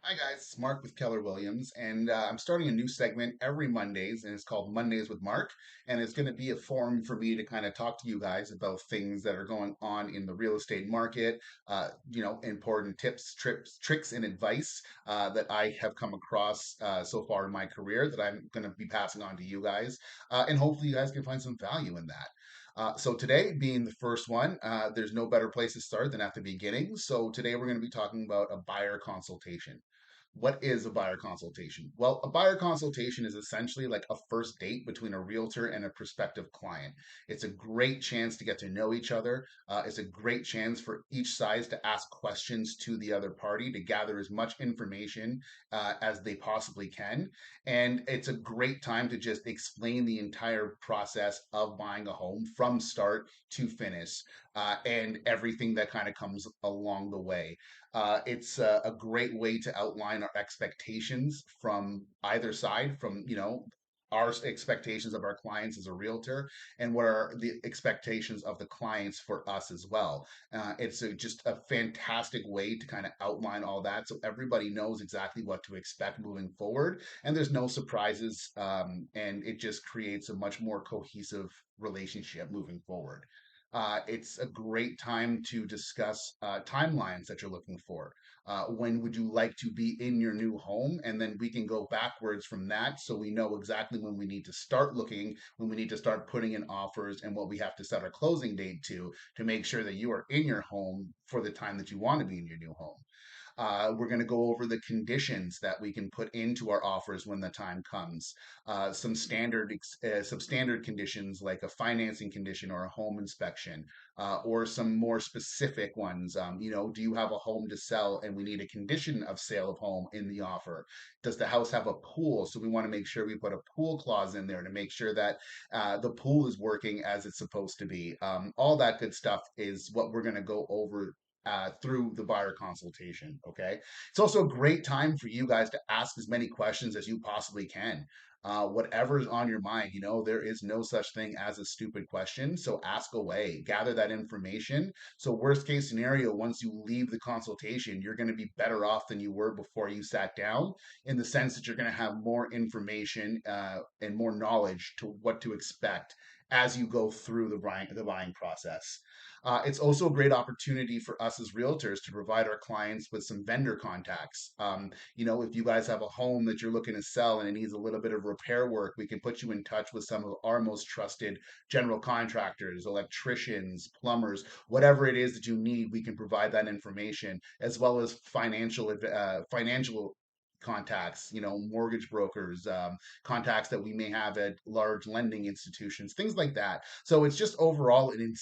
Hi guys, it's Mark with Keller Williams, and I'm starting a new segment every Mondays, and it's called Mondays with Mark. And it's going to be a forum for me to kind of talk to you guys about things that are going on in the real estate market, important tips, trips, tricks, and advice that I have come across so far in my career that I'm going to be passing on to you guys, and hopefully you guys can find some value in that. So today, being the first one, there's no better place to start than at the beginning. So today we're going to be talking about a buyer consultation. What is a buyer consultation? Well, a buyer consultation is essentially like a first date between a realtor and a prospective client. It's a great chance to get to know each other. It's a great chance for each side to ask questions to the other party to gather as much information as they possibly can. And it's a great time to just explain the entire process of buying a home from start to finish and everything that kind of comes along the way. It's a great way to outline our expectations from either side, from our expectations of our clients as a realtor, and what are the expectations of the clients for us as well. Just a fantastic way to kind of outline all that, so everybody knows exactly what to expect moving forward, and there's no surprises, and it just creates a much more cohesive relationship moving forward. It's a great time to discuss timelines that you're looking for. When would you like to be in your new home? And then we can go backwards from that so we know exactly when we need to start looking, when we need to start putting in offers, and what we have to set our closing date to make sure that you are in your home for the time that you want to be in your new home. We're going to go over the conditions that we can put into our offers when the time comes. Some standard conditions like a financing condition or a home inspection, or some more specific ones. Do you have a home to sell and we need a condition of sale of home in the offer? Does the house have a pool? So we want to make sure we put a pool clause in there to make sure that the pool is working as it's supposed to be. All that good stuff is what we're going to go over through the buyer consultation. Okay. It's also a great time for you guys to ask as many questions as you possibly can. Whatever's on your mind, there is no such thing as a stupid question. So ask away, gather that information. So, worst case scenario, once you leave the consultation, you're going to be better off than you were before you sat down, in the sense that you're going to have more information and more knowledge to what to expect as you go through the buying process. It's also a great opportunity for us as realtors to provide our clients with some vendor contacts. If you guys have a home that you're looking to sell and it needs a little bit of repair work, we can put you in touch with some of our most trusted general contractors, electricians, plumbers, whatever it is that you need. We can provide that information, as well as financial contacts, mortgage brokers, contacts that we may have at large lending institutions, things like that. So it's just overall an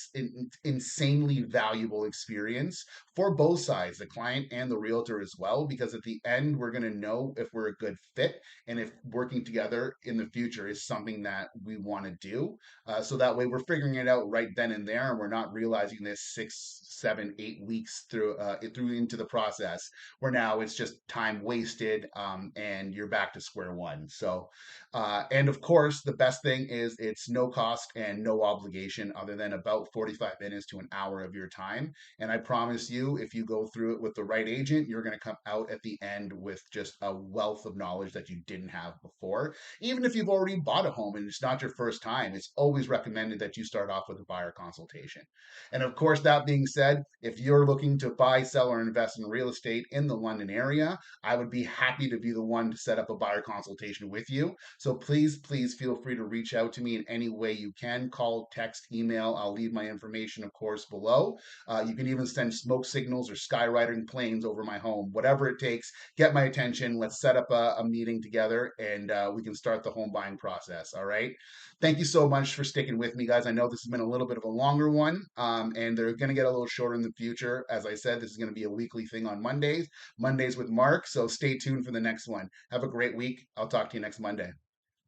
insanely valuable experience for both sides, the client and the realtor as well, because at the end, we're going to know if we're a good fit and if working together in the future is something that we want to do. So that way, we're figuring it out right then and there, and we're not realizing this 6, 7, 8 weeks through into the process, where now it's just time wasted, and you're back to square one. So, and of course, the best thing is it's no cost and no obligation other than about 45 minutes to an hour of your time. And I promise you, if you go through it with the right agent, you're going to come out at the end with just a wealth of knowledge that you didn't have before. Even if you've already bought a home and it's not your first time, it's always recommended that you start off with a buyer consultation. And of course, that being said, if you're looking to buy, sell, or invest in real estate in the London area, I would be happy to be the one to set up a buyer consultation with you. So please feel free to reach out to me in any way you can. Call, text, email. I'll leave my information, of course, below. You can even send smoke signals or skywriting planes over my home, whatever it takes. Get my attention. Let's set up a meeting together, and we can start the home buying process. All right. Thank you so much for sticking with me, guys. I know this has been a little bit of a longer one, and they're going to get a little shorter in the future. As I said, this is going to be a weekly thing on Mondays with Mark. So stay tuned for the next one. Have a great week. I'll talk to you next Monday.